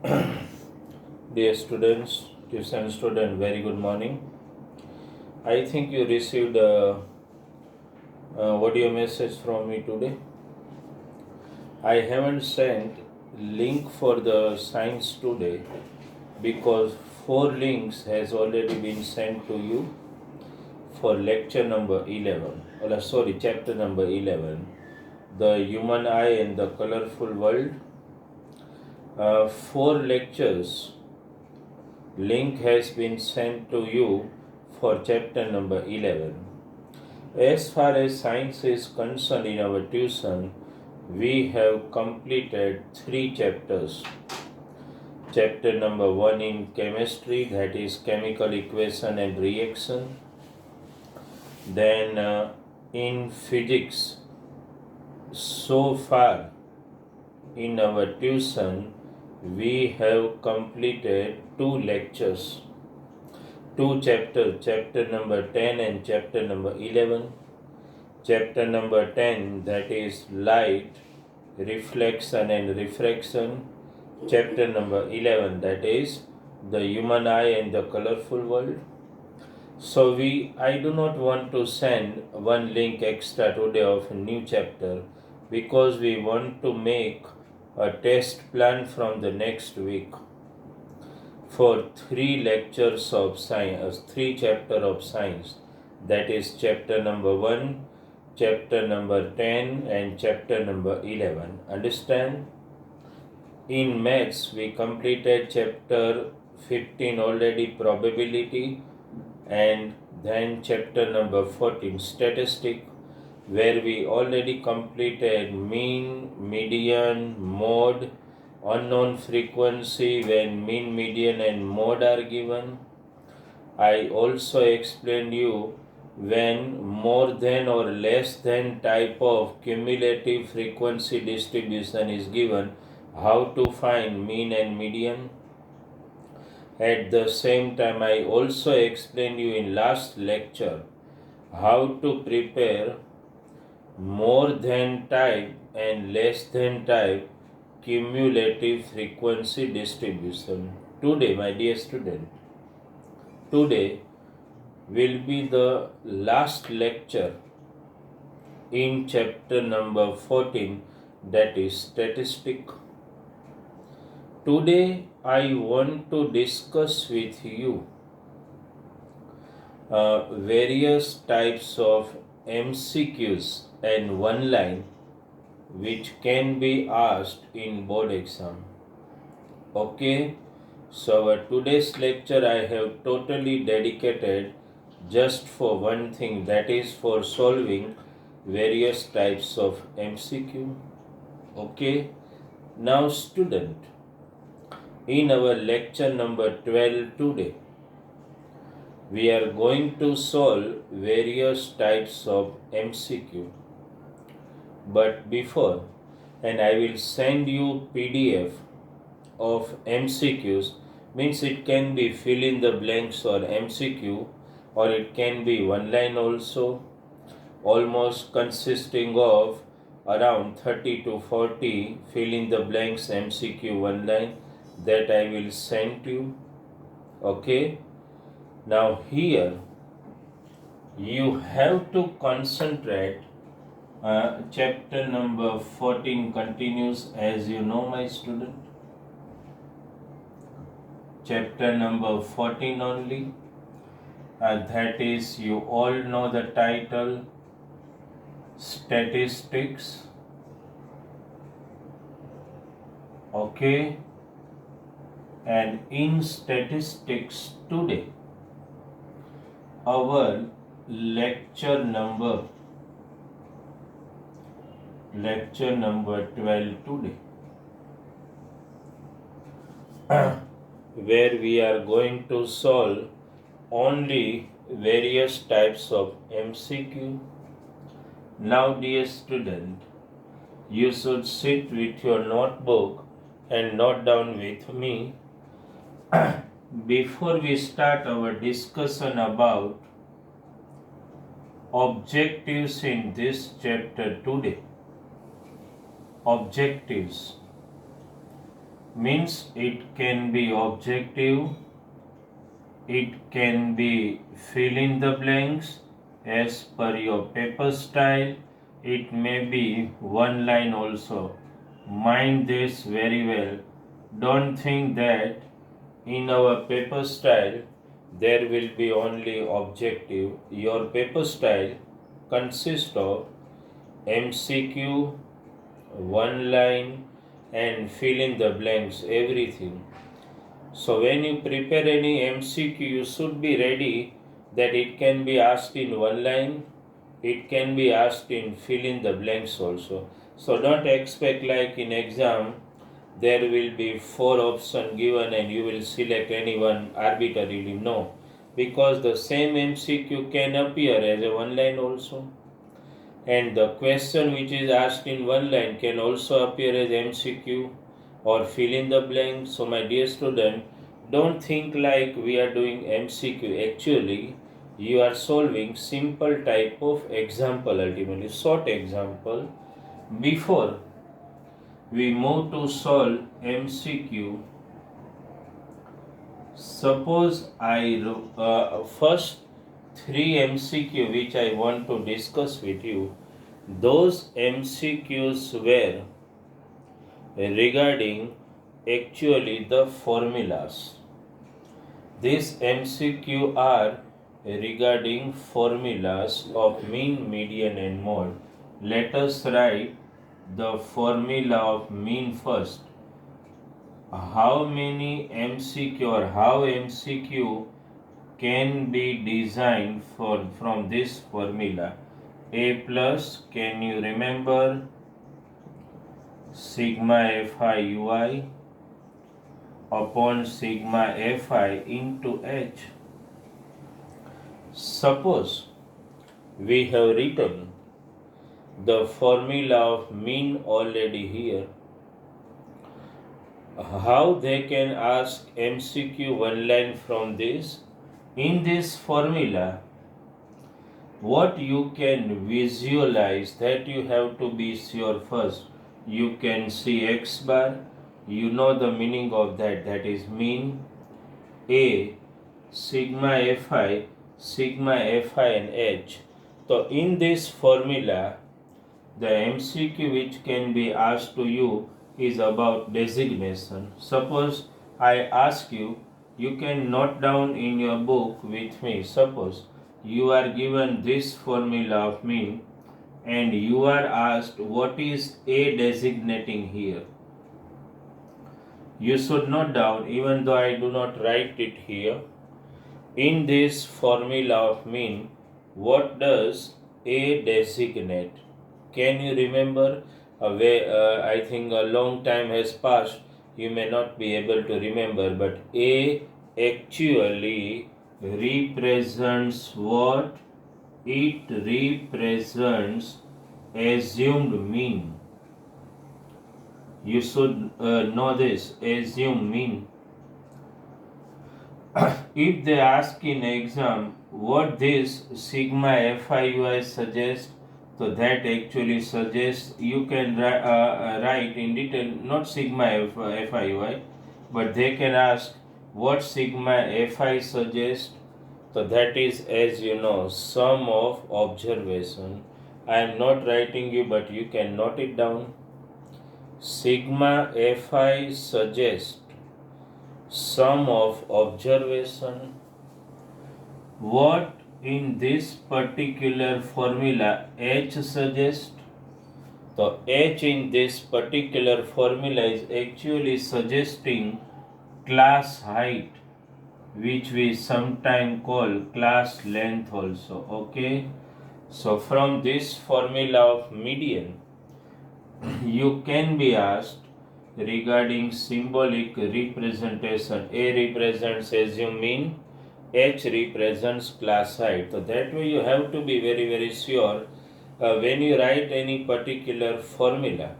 Dear students, tuition student, very good morning. I think you received a audio message from me today. I haven't sent link for the science today because 4 links has already been sent to you for lecture number 11. Chapter number 11, the human eye and the colorful world. 4 lectures link has been sent to you for chapter number 11. As far as science is concerned in our tuition, we have completed 3 chapters. Chapter number 1 in chemistry, that is chemical equation and reaction. Then in physics, so far in our tuition, we have completed 2 lectures, 2 chapters, chapter number 10 and chapter number 11. Chapter number 10, that is light, reflection and refraction. Chapter number 11, that is the human eye and the colorful world. So I do not want to send one link extra today of a new chapter because we want to make a test plan from the next week for 3 lectures of science, 3 chapter of science. That is chapter number 1, chapter number 10 and chapter number 11. Understand? In maths, we completed chapter 15 already, probability, and then chapter number 14, statistic, where we already completed mean, median, mode, unknown frequency when mean, median and mode are given. I also explained you when more than or less than type of cumulative frequency distribution is given, how to find mean and median. At the same time, I also explained you in last lecture how to prepare more than type and less than type cumulative frequency distribution. Today, my dear student, today will be the last lecture in chapter number 14, that is statistic. Today I want to discuss with you various types of MCQs and one line which can be asked in board exam. Okay, so our today's lecture I have totally dedicated just for one thing, that is for solving various types of MCQ. Okay, now student, in our lecture number 12 today, we are going to solve various types of MCQ. But before, and I will send you PDF of MCQs, means it can be fill in the blanks or MCQ, or it can be one line also, almost consisting of around 30 to 40 fill in the blanks MCQ one line, that I will send you. Okay, now here you have to concentrate. Chapter number 14 continues, as you know, my student. Chapter number 14 only, that is, you all know the title, statistics. Okay, and in statistics today, our lecture number 12 today, where we are going to solve only various types of MCQ. Now, dear student, you should sit with your notebook and note down with me before we start our discussion about objectives in this chapter today. Objectives. means it can be objective, it can be fill in the blanks as per your paper style, it may be one line also. Mind this very well. Don't think that in our paper style there will be only objective. Your paper style consists of MCQ, one line, and fill in the blanks, everything. So when you prepare any MCQ, you should be ready that it can be asked in one line, it can be asked in fill in the blanks also. So don't expect like in exam there will be 4 options given and you will select any one arbitrarily. No, because the same MCQ can appear as a one line also, and the question which is asked in one line can also appear as MCQ or fill in the blank. So my dear student, don't think like we are doing MCQ. Actually, you are solving simple type of example, ultimately short example. Before we move to solve MCQ, suppose I first 3 MCQ which I want to discuss with you, those MCQs were regarding actually the formulas. These MCQ are regarding formulas of mean, median and mode. Let us write the formula of mean first. How many MCQ or how MCQ can be designed from this formula? A plus, can you remember, sigma Fi ui upon sigma Fi into H. Suppose we have written the formula of mean already here, how they can ask MCQ one line from this? In this formula, what you can visualize, that you have to be sure first. You can see X bar, you know the meaning of that, that is mean. A, sigma Fi and H. So in this formula, the MCQ which can be asked to you is about designation. Suppose I ask you, you can note down in your book with me. Suppose you are given this formula of mean and you are asked what is A designating here. You should note down, even though I do not write it here. In this formula of mean, what does A designate? Can you remember? I think a long time has passed, you may not be able to remember, but A actually represents what? It represents assumed mean. You should know this, assumed mean. If they ask in exam what this sigma Fi ui suggests, so that actually suggests, you can write in detail, not sigma Fi ui, but they can ask what sigma Fi suggests. So that is, as you know, sum of observation. I am not writing you, but you can note it down. Sigma Fi suggests sum of observation. What in this particular formula H suggests? So H in this particular formula is actually suggesting class height, which we sometimes call class length also. Okay, so from this formula of median, you can be asked regarding symbolic representation. A represents assumed mean, H represents class height. So that way you have to be very, very sure when you write any particular formula.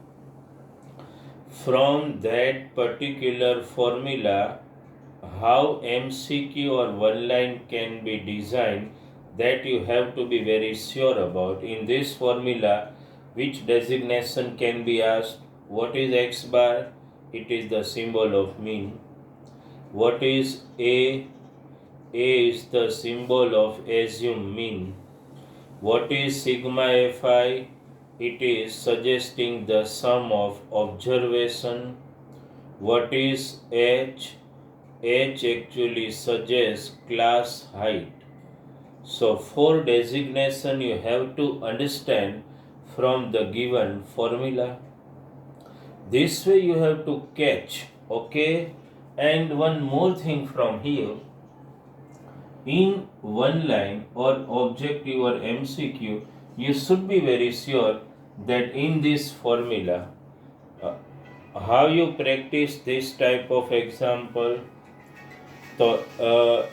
From that particular formula, how MCQ or one line can be designed, that you have to be very sure about. In this formula, which designation can be asked? What is X bar? it is the symbol of mean. What is A? A is the symbol of assume mean. What is sigma fi? It is suggesting the sum of observation. What is h? H actually suggests class height. So for designation you have to understand from the given formula. This way you have to catch, okay? And one more thing from here. In one line or objective or MCQ, you should be very sure that in this formula, how you practice this type of example. So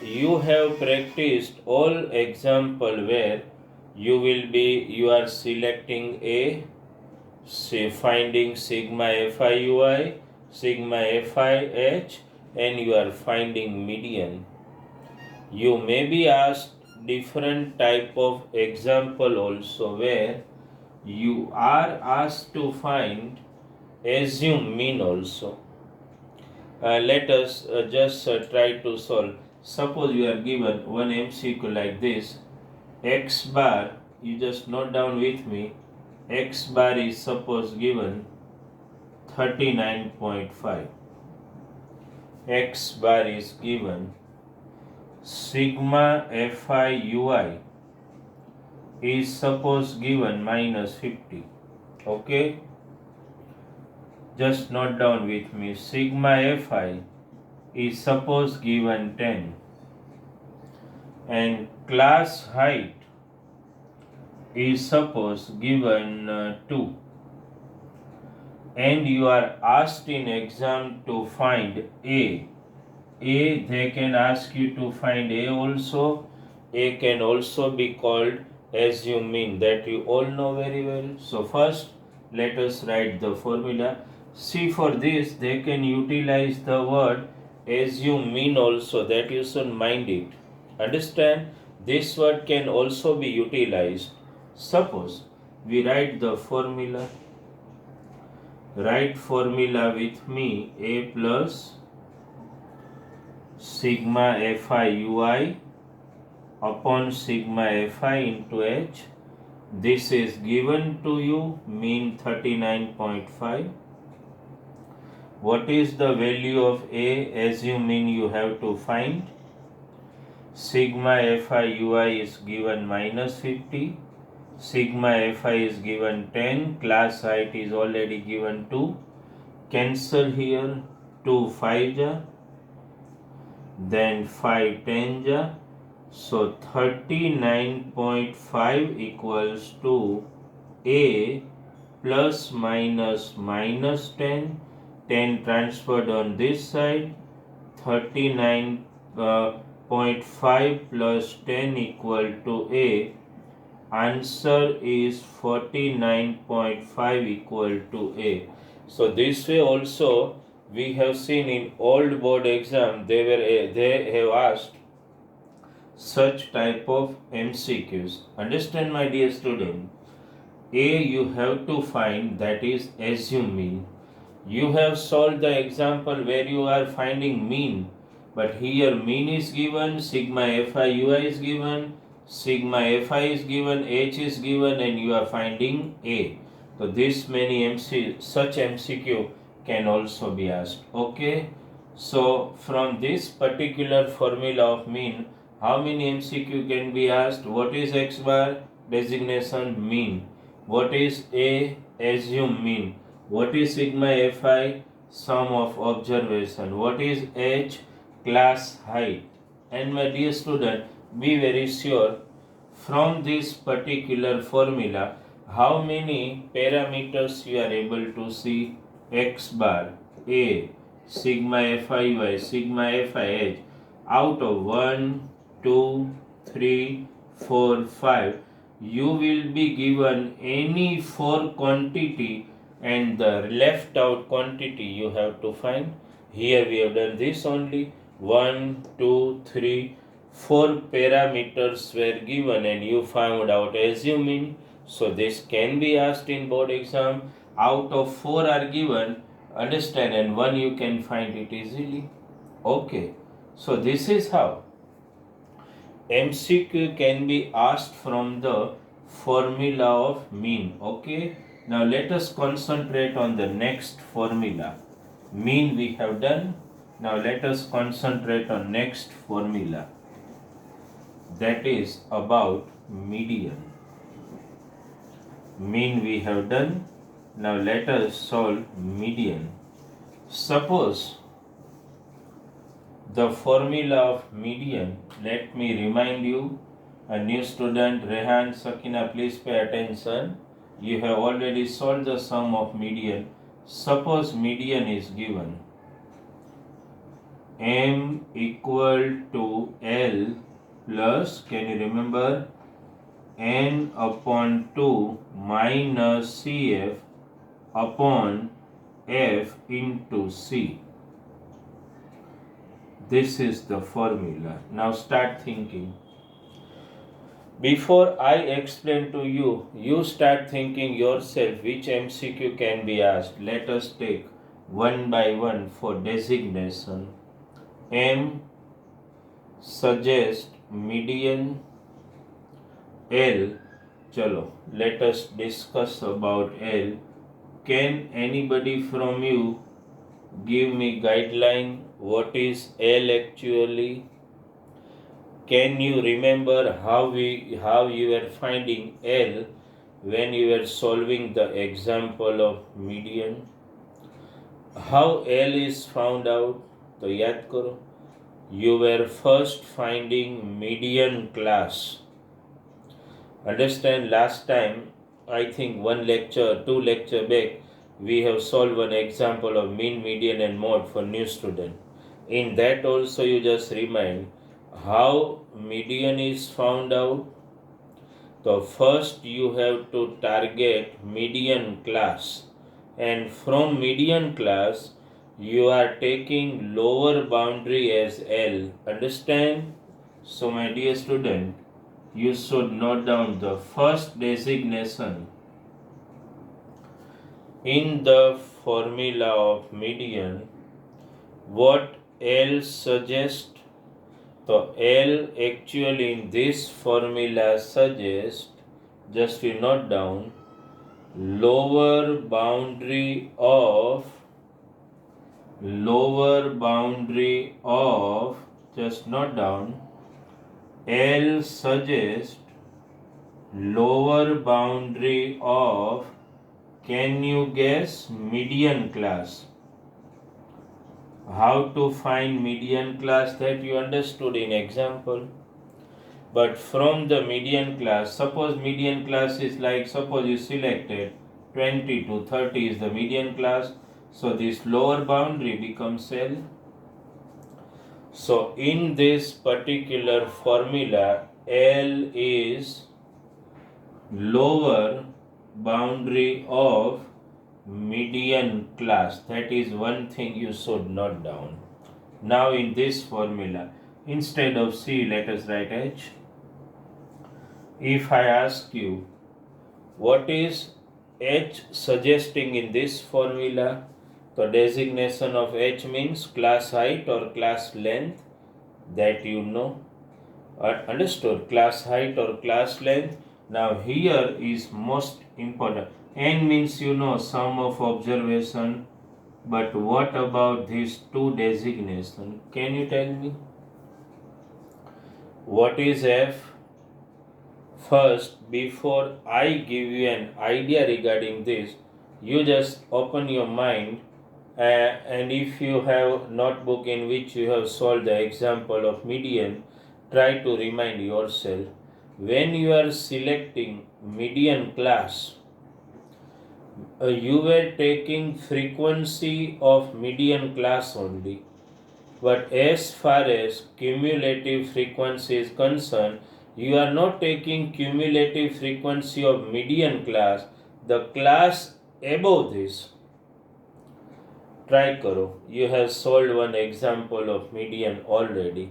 you have practiced all example where you are selecting A, say finding sigma FIUI, sigma FIH, and you are finding median. You may be asked different type of example also where you are asked to find assume mean also. Let us just try to solve. Suppose you are given one MCQ like this. X bar, you just note down with me. X bar is suppose given 39.5. X bar is given. Sigma FIUI is suppose given minus 50. Okay? Just note down with me. Sigma Fi is suppose given 10. And class height is suppose given 2. And you are asked in exam to find A. A, they can ask you to find A also. A can also be called assume mean, that you all know very well. So first, let us write the formula. See, for this, they can utilize the word assume mean also, that you should mind it. Understand? This word can also be utilized. Suppose we write the formula. Write formula with me. A plus sigma FIUI upon sigma Fi into H. This is given to you, mean 39.5. What is the value of A? Assume mean you have to find. Sigma FIUI is given minus 50. Sigma Fi is given 10. Class height is already given 2. Cancel here. 2 5 ja. Then 5 10 ja. So 39.5 equals to A plus minus minus 10. 10 transferred on this side. 39.5 plus 10 equal to A. Answer is 49.5 equal to A. So this way also we have seen in old board exam they have asked such type of MCQs. Understand, my dear student? A you have to find, that is assume mean. You have solved the example where you are finding mean, but here mean is given, sigma FIUI is given, sigma Fi is given, H is given, and you are finding A. So this many such MCQ can also be asked. Okay. So from this particular formula of mean, how many MCQ can be asked? What is X bar? Designation mean. What is A? Assume mean. What is sigma Fi? Sum of observation. What is H? Class height. And my dear student, be very sure from this particular formula how many parameters you are able to see. X bar, A, sigma FIY, sigma FIH, out of 1, 2, 3, 4, 5, you will be given any 4 quantity and the left out quantity you have to find. Here we have done this only. 1, 2, 3, 4 parameters were given and you found out assuming. So this can be asked in board exam. Out of 4 are given, Understand? And 1 you can find it easily. Okay. So this is how MCQ can be asked from the formula of mean. Okay. Now let us concentrate on the next formula. Mean we have done. Now let us concentrate on next formula. That is about median. Mean we have done. Now let us solve median. Suppose the formula of median, let me remind you, a new student, Rehan, Sakina, please pay attention. You have already solved the sum of median. Suppose median is given M equal to L plus, can you remember, N upon 2 minus CF upon F into C. This is the formula. Now start thinking. Before I explain to you, you start thinking yourself which MCQ can be asked. Let us take one by one for designation. M suggest median. L, chalo, let us discuss about L. Can anybody from you give me guideline? What is L actually? Can you remember how you were finding L when you were solving the example of median? How L is found out? तो याद करो. You were first finding median class. Understand, last time, I think two lecture back, we have solved one example of mean, median and mode for new student. In that also you just remind how median is found out. So first you have to target median class, and from median class you are taking lower boundary as L. Understand? So my dear student, you should note down the first designation in the formula of median. What L suggests? So L actually in this formula suggests, just you note down, lower boundary of, just note down, L suggests lower boundary of, can you guess, median class? How to find median class, that you understood in example. But from the median class, suppose median class is like, suppose you selected 20 to 30 is the median class. So this lower boundary becomes L. So in this particular formula, L is lower boundary of median class. That is one thing you should note down. Now in this formula, instead of C, let us write H. If I ask you, what is H suggesting in this formula? The designation of H means class height or class length, that you know. Understood? Class height or class length. Now here is most important. N means you know sum of observation. But what about these two designations? Can you tell me? What is F? First, before I give you an idea regarding this, you just open your mind, and if you have notebook in which you have solved the example of median, try to remind yourself, when you are selecting median class, you were taking frequency of median class only. But as far as cumulative frequency is concerned, you are not taking cumulative frequency of median class, the class above this. Try karo. You have solved one example of median already,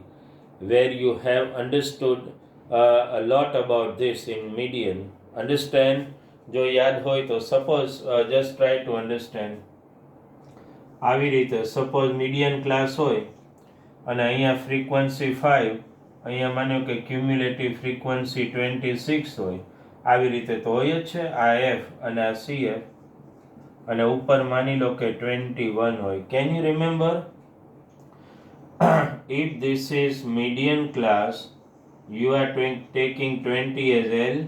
where you have understood a lot about this in median. Understand? जो याद होय तो suppose just try to understand. આવી રીતે suppose median class હોય અને અહીંયા frequency 5, અહીંયા માનો કે ક્યુમ્યુલેટિવ ફ્રીક્વન્સી 26 હોય, આવી રીતે તો હોય જ છે આ એફ અને આ સીએફ, અને ઉપર માની લો કે 21 હોય. Can you remember? if this is median class, you are taking 20 as L,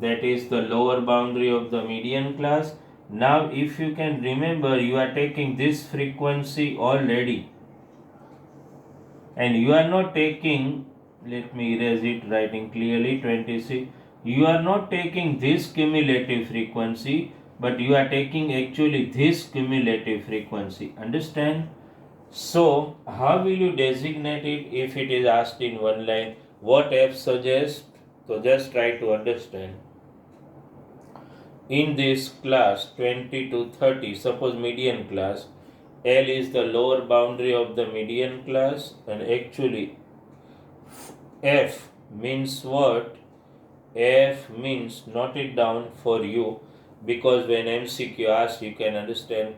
that is the lower boundary of the median class. Now if you can remember, you are taking this frequency already, and you are not taking, let me erase it writing clearly, 26, you are not taking this cumulative frequency, but you are taking actually this cumulative frequency. Understand? So how will you designate it if it is asked in one line? What F suggests? So just try to understand. In this class 20 to 30, suppose median class, L is the lower boundary of the median class, and actually F means what? F means, note it down for you, because when MCQ asks you can understand.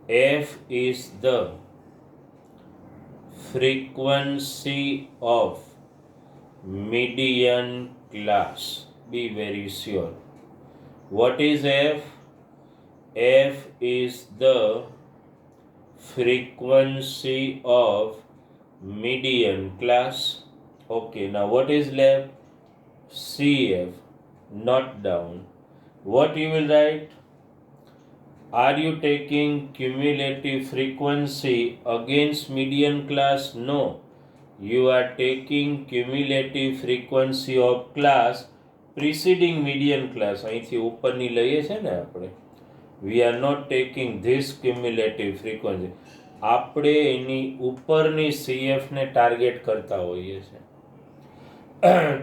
F is the frequency of median class. Be very sure. What is F? F is the frequency of median class. Okay, now what is left? CF. Not down. What you will write? Are you taking cumulative frequency against median class? No. You are taking cumulative frequency of class preceding median class. અહીંથી ઉપરની લઈએ છે ને આપણે. We are not taking this cumulative frequency. આપણે એની ઉપરની CF ને target કરતા હોઈએ છે.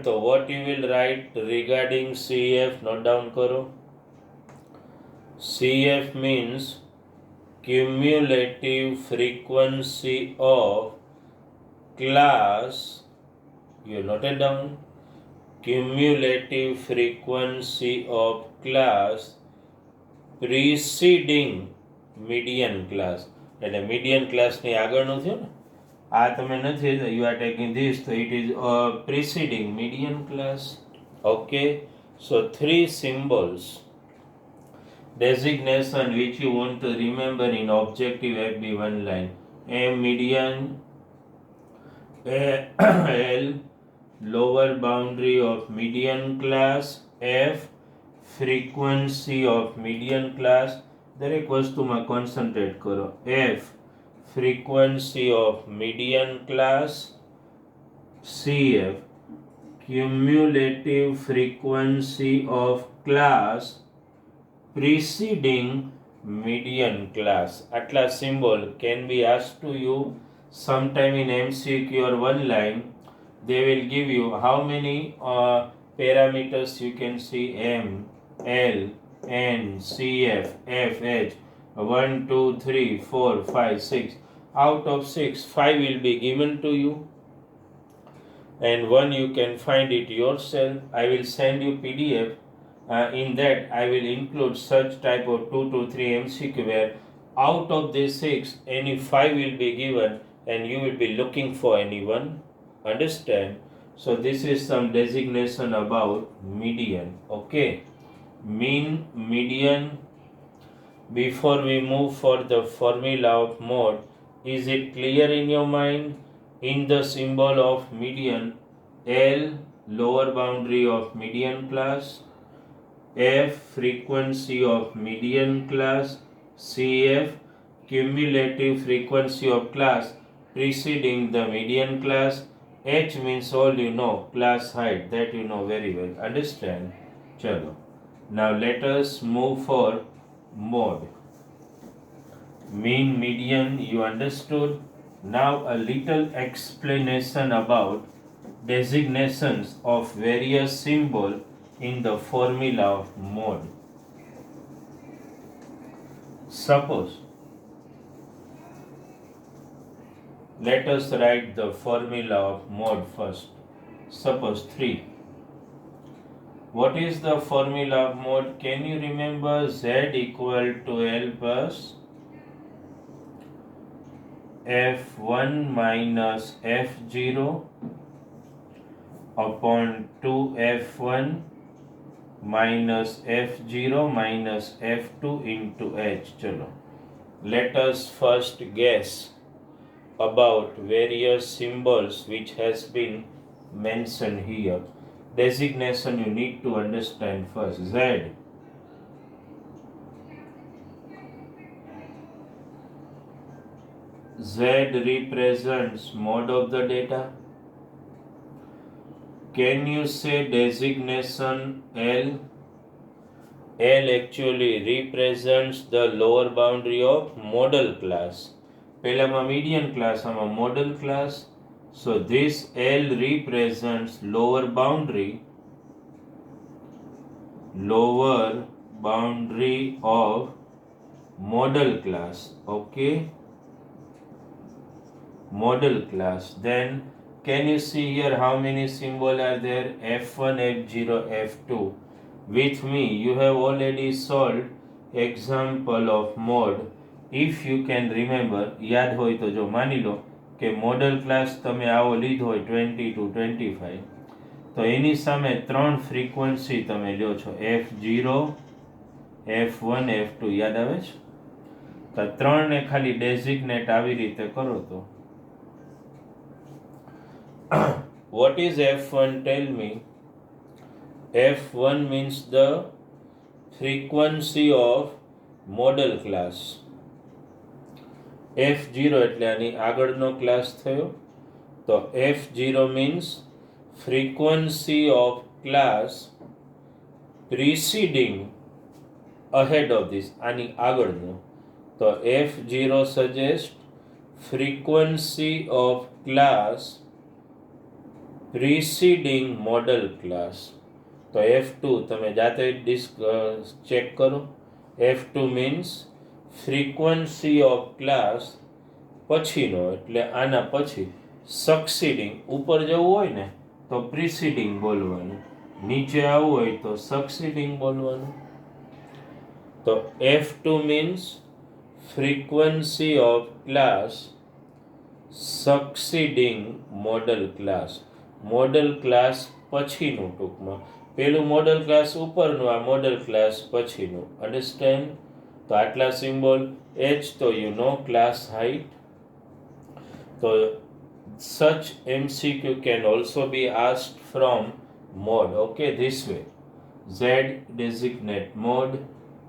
તો what you will write regarding CF? Note down કરો. CF means cumulative frequency of class. You note it down. Cumulative frequency of class preceding median class. એટલે median class ની આગળનું થયું ને, આ તમે નથી, you are taking this, so it is preceding median class. Okay, so 3 symbols, designation which you want to remember in objective FB1 line. M median, L lower boundary of median class, F frequency of median class. દરેક વસ્તુમાં concentrate કરો. F frequency of median class, CF cumulative frequency of class preceding median class. Atla symbol can be asked to you sometime in MCQ or one line. They will give you how many parameters you can see: M, L, N, CF, F, H. 1, 2, 3, 4, 5, 6. Out of 6, 5 will be given to you, and 1 you can find it yourself. I will send you PDF. In that I will include such type of 2 to 3 MCQ where out of these 6 any 5 will be given and you will be looking for any one. Understand? So this is some designation about median. Okay, mean, median. Before we move for the formula of mode, is it clear in your mind? In the symbol of median, L lower boundary of median class, F frequency of median class, CF cumulative frequency of class preceding the median class, H means all you know, class height, that you know very well. Understand? Chalo. Now let us move for mode. Mean, median, you understood. Now a little explanation about designations of various symbols in the formula of mode. Suppose, let us write the formula of mode first. Suppose 3. What is the formula of mode? Can you remember? Z equal to L plus f1 minus f0 upon 2f1 minus f0 minus f2 into h. चलो, let us first guess about various symbols which has been mentioned here. Designation you need to understand first. Z represents mode of the data. Can you say designation L? L actually represents the lower boundary of model class. પહેલામાં median class, આમાં model class. So this L represents lower boundary of model class. Okay, model class. Then can you see here how many symbols are there? F1, F0, F2. With me you have already solved example of mode. If you can remember, યાદ હોય તો જો માની લો કે model class તમે આવો લીધો હોય 20 to 25, તો એની સામે ત્રણ ફ્રીક્વન્સી તમે લ્યો છો F0, F1, F2. યાદ આવે છે? તો ત્રણને ખાલી ડેઝિગ્નેટ આવી રીતે કરો તો what is F1? Tell me. F1 means the frequency of model class. F0 એટલે આની આગળનો ક્લાસ થયો. તો F0 means frequency of class preceding ahead of this. આની આગળનો. તો F0 suggest frequency of class preceding model class. તો F2 તમે જાતે ચેક કરો. F2 means frequency of class પછીનો, એટલે આના પછી succeeding. ઉપર જવું હોય ને તો preceding બોલવાનું, નીચે આવવું હોય તો succeeding બોલવાનું. તો F2 means frequency of class succeeding model class. Model class પછીનું, ટૂંકમાં પેલું મોડલ ક્લાસ ઉપરનું, આ મોડલ ક્લાસ પછીનું. અન્ડરસ્ટેન્ડ? તો આટલા સિમ્બોલ. H તો યુ નો ક્લાસ હાઇટ. તો such MCQ can also be asked from mode. Okay, this way. Z designate mode,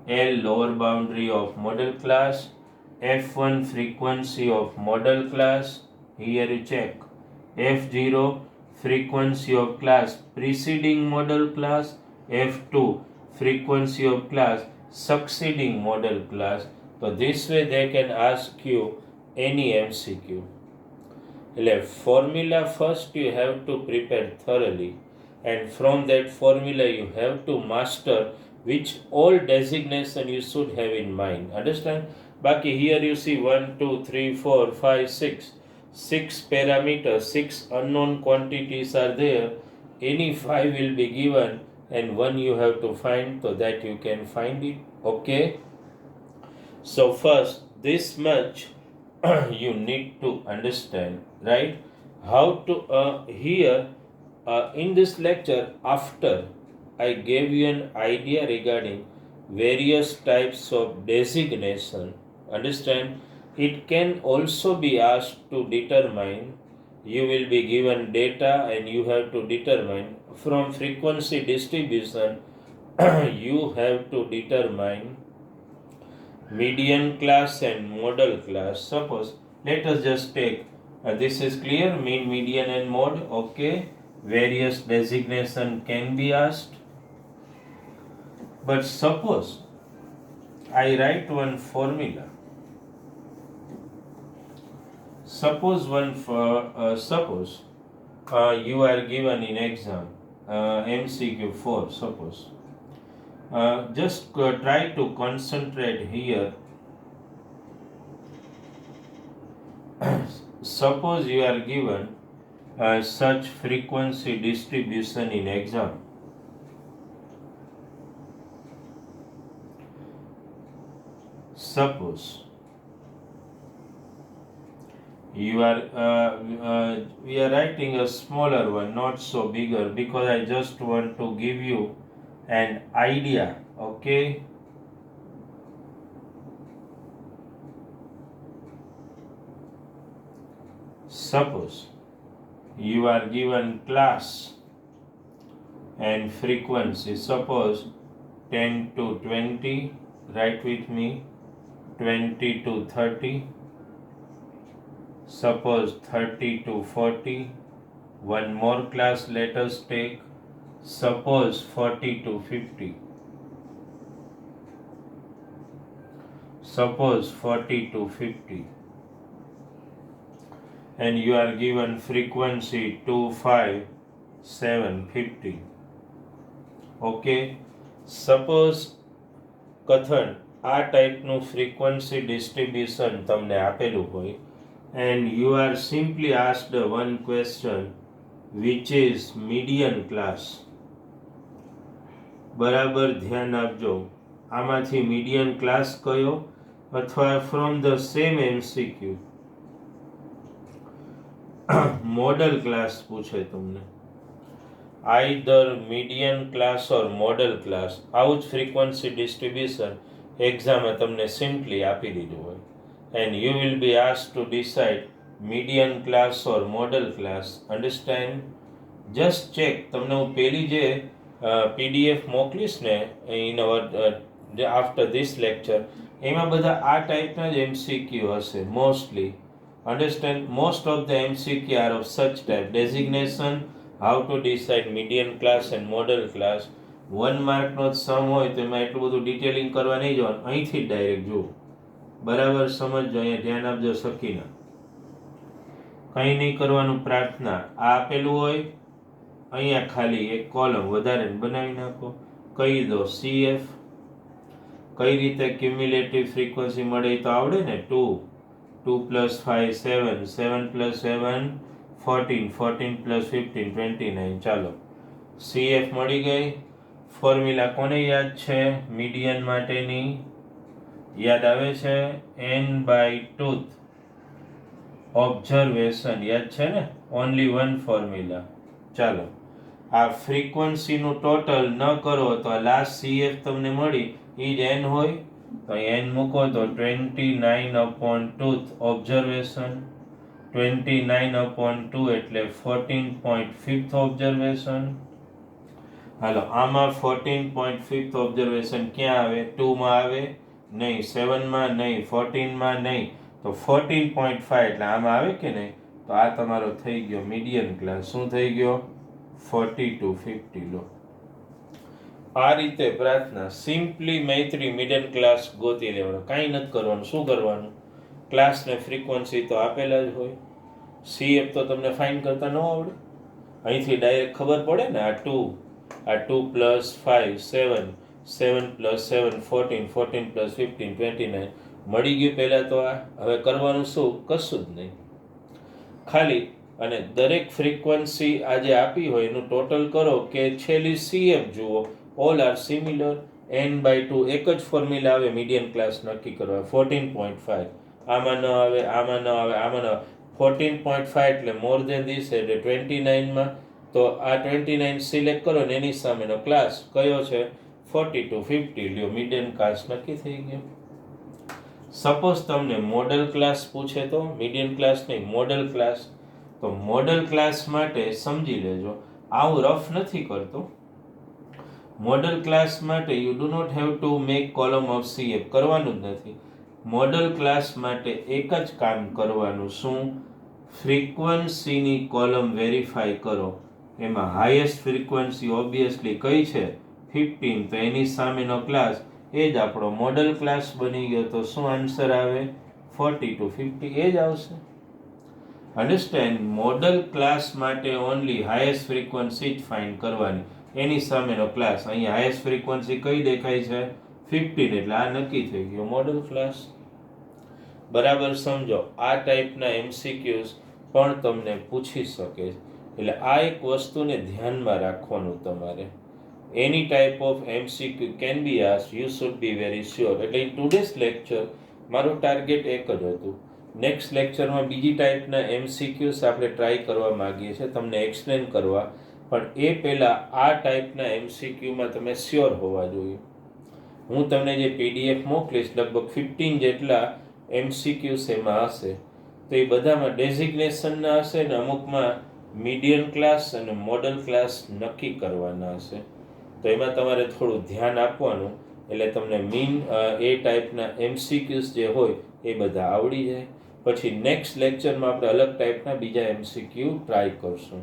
L lower boundary of model class, F1 frequency of model class. Here you check. F0 frequency of class preceding model class, F2 frequency of class succeeding model class. So this way they can ask you any MCQ. Formula first you have to prepare thoroughly, and from that formula you have to master which all designation you should have in mind. Understand? Baki here you see 1, 2, 3, 4, 5, 6. 6 parameters, 6 unknown quantities are there. Any 5 will be given and one you have to find, so that you can find it. Okay, so first this much you need to understand, right? How to here in this lecture, after I gave you an idea regarding various types of designation. Understand? It can also be asked to determine. You will be given data and you have to determine from frequency distribution. You have to determine median class and model class. Suppose, let us just take this is clear, mean, median and mode. Okay, various designation can be asked. But suppose I write one formula. Suppose you are given in exam MCQ 4. Suppose just try to concentrate here. Suppose you are given such frequency distribution in exam. Suppose You are we are writing a smaller one, not so bigger, because I just want to give you an idea. Okay, suppose you are given class and frequency, suppose 10 to 20, write with me, 20 to 30, suppose 30 to 40, one more class let us take, suppose 40 to 50, suppose 40 to 50, and you are given frequency 2, 5, 7, 50. Okay, suppose કથન આ ટાઈપનું frequency distribution તમને આપેલું હોય and you are simply asked one question, which is median class. બરાબર ધ્યાન આપજો, આમાંથી મીડિયન ક્લાસ કયો, અથવા from the same MCQ modal class પૂછે તમને, either median class or modal class, આવું જ ફ્રીક્વન્સી ડિસ્ટ્રીબ્યુશન એક્ઝામે તમને સિમ્પલી આપી દીધું હોય, and you will be asked to decide median class or model class. Understand? Just check. તમને હું પેલી જે PDF મોકલીશ ને in our after this lecture, એમાં બધા આ ટાઈપના જ MCQ હશે mostly. Understand? Most of the MCQ are of such type. Designation, how to decide median class and model class. 1 માર્કનો જ સમ હોય તો એમાં એટલું બધું ડિટેલિંગ કરવા નહીં જવાનું, અહીંથી જ ડાયરેક્ટ જુઓ. બરાબર સમજજો, અહીંયા ધ્યાન આપજો સકીના, કંઈ નહીં કરવાનું. પ્રાર્થના આ આપેલું હોય, અહીંયા ખાલી એક કોલમ વધારે બનાવી નાખો, કહી દો CF, કઈ રીતે ક્યુમ્યુલેટિવ ફ્રીક્વન્સી મળે તો આવડે ને, 2 + 5 7 7 + 7 14 14 + 15 29. ચાલો CF મળી ગઈ. ફોર્મ્યુલા કોને યાદ છે મીડિયન માટેની? યાદ આવે છે? n/2 ઓબ્ઝર્વેશન, યાદ છે ને? Only one formula. ચાલો આ ફ્રીક્વન્સીનું ટોટલ ન કરો તો આ લાસ્ટ CF તમને મળી એ જ n હોય તો n મૂકો તો 29/2 ઓબ્ઝર્વેશન, 29/2 એટલે 14.5 ઓબ્ઝર્વેશન. હાલો આમાં 14.5 ઓબ્ઝર્વેશન ક્યાં આવે? 2 માં આવે નહીં, 7 માં નહીં, 14 માં નહીં, તો 14.5 એટલે આમાં આવે કે નહીં? તો આ તમારો થઈ ગયો મીડિયન ક્લાસ. શું થઈ ગયો? 40 to 50 લો. આ રીતે પ્રાર્થના સિમ્પલી મૈત્રી મીડિયન ક્લાસ ગોતી લેવાનો, કાંઈ નથી કરવાનું. શું કરવાનું? ક્લાસ ને ફ્રીક્વન્સી તો આપેલા જ હોય, CF તો તમને ફાઇન કરતા ન આવડે, અહીંથી ડાયરેક્ટ ખબર પડે ને. આ 2 + 5 7 7 + 7 14 14 + 15 29 મળી ગયું પહેલાં તો. આ હવે કરવાનું શું? કશું જ નહીં, ખાલી અને દરેક ફ્રીક્વન્સી આ જે આપી હોય એનું ટોટલ કરો કે છેલ્લી CF જુઓ, ઓલ આર સિમિલર, n/2 એક જ ફોર્મ્યુલા આવે મીડિયન ક્લાસ નક્કી કરવા, 14.5. આમાં ન આવે, આમાં ન આવે, આમાં ન આવે, 14.5 એટલે મોર દેન ધીસ એટલે 29માં, તો આ 29 સિલેક્ટ કરો ને એની સામેનો ક્લાસ કયો છે? 40 to 50 લ્યો, મીડિયન ક્લાસ નક્કી થઈ ગયો. સપોઝ તમને મોડલ ક્લાસ પૂછે તો, મીડિયન ક્લાસ નહીં, મોડલ ક્લાસ, તો મોડલ ક્લાસ માટે સમજી લેજો, આવું રફ નથી કરતો. મોડલ ક્લાસ માટે you do not have to make column of CF, કરવાનું જ નથી. મોડલ ક્લાસ માટે એક જ કામ કરવાનું, શું? ફ્રીક્વન્સીની કોલમ વેરીફાઈ કરો. એમાં હાઈએસ્ટ ફ્રીક્વન્સી ઓબ્વિયસલી કઈ છે? 15, તો એની સામેનો ક્લાસ એ જ આપણો મોડલ ક્લાસ બની ગયો. તો શું આન્સર આવે? 40 to 50 એ જ આવશે. અન્ડરસ્ટેન્ડ? મોડલ ક્લાસ માટે ઓનલી હાઈએસ્ટ ફ્રીક્વન્સી જ ફાઇન્ડ કરવાની, એની સામેનો ક્લાસ. અહીંયા હાઈએસ્ટ ફ્રીક્વન્સી કઈ દેખાય છે? 15, એટલે આ નક્કી થઈ ગયો મોડલ ક્લાસ. બરાબર સમજો, આ ટાઈપના MCQs પણ તમને પૂછી શકે, એટલે આ એક વસ્તુને ધ્યાનમાં રાખવાનું તમારે. એની type of MCQ can be asked, you should be very sure. એટલે ઇન ટુડેઝ લેક્ચર મારું ટાર્ગેટ એક જ હતું, નેક્સ્ટ લેક્ચરમાં બીજી ટાઈપના MCQs આપણે ટ્રાય કરવા માગીએ છીએ તમને એક્સપ્લેન કરવા, પણ એ પહેલાં આ ટાઈપના MCQમાં તમે શ્યોર હોવા જોઈએ. હું તમને જે PDF મોકલીશ લગભગ 15 જેટલા MCQs એમાં હશે, તો એ બધામાં ડેઝિગ્નેશનના હશે ને અમુકમાં મીડિયમ ક્લાસ અને મોડલ ક્લાસ નક્કી કરવાના હશે. તો એમાં તમારે થોડું ધ્યાન આપવાનું, એટલે તમને એ ટાઈપના MCQs જે હોય એ બધા આવડી જાય. પછી નેક્સ્ટ લેક્ચરમાં આપણે અલગ ટાઈપના બીજા MCQ ટ્રાય કરશું,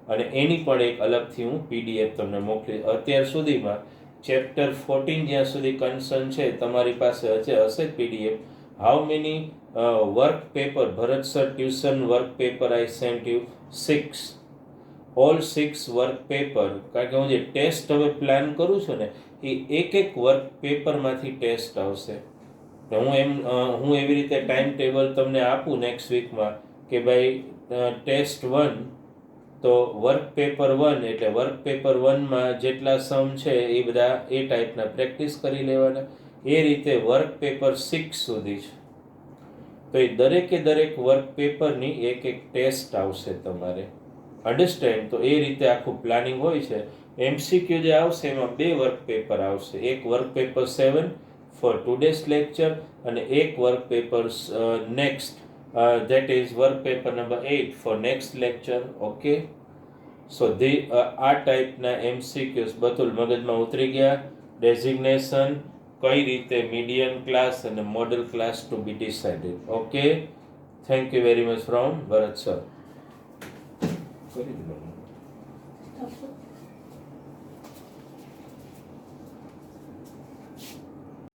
અને એની પણ એક અલગથી હું PDF તમને મોકલીશ. અત્યાર સુધીમાં ચેપ્ટર 14 જ્યાં સુધી કન્સર્ન છે તમારી પાસે હશે PDF. How many work paper, Bharat sir tuition work paper I Saint you 6, all 6 work paper. કારણ કે હું જે ટેસ્ટ હવે પ્લાન કરું છું ને એ એક વર્ક પેપરમાંથી ટેસ્ટ આવશે. તો હું એવી રીતે ટાઈમ ટેબલ તમને આપું નેક્સ્ટ વીકમાં કે ભાઈ ટેસ્ટ 1 તો વર્ક પેપર 1 એટલે વર્ક પેપર 1માં જેટલા સમ છે એ બધા એ ટાઈપના પ્રેક્ટિસ કરી લેવાના. એ રીતે વર્ક પેપર 6 સુધી છે, તો એ દરેક વર્ક પેપરની એક ટેસ્ટ આવશે તમારે. અન્ડરસ્ટેન્ડ? તો એ રીતે આખું પ્લાનિંગ હોય છે. MCQ જે આવશે એમાં 2 વર્ક પેપર આવશે, એક work paper 7 for today's lecture અને એક work paper next, that is work paper number 8 for next lecture. Okay, so આ ટાઈપના MCQs બધું મગજમાં ઉતરી ગયા. ડેઝિગ્નેશન, કઈ રીતે મીડિયમ ક્લાસ અને modal class to be decided. Okay, thank you very much from Bharat sir. કરી દીધું.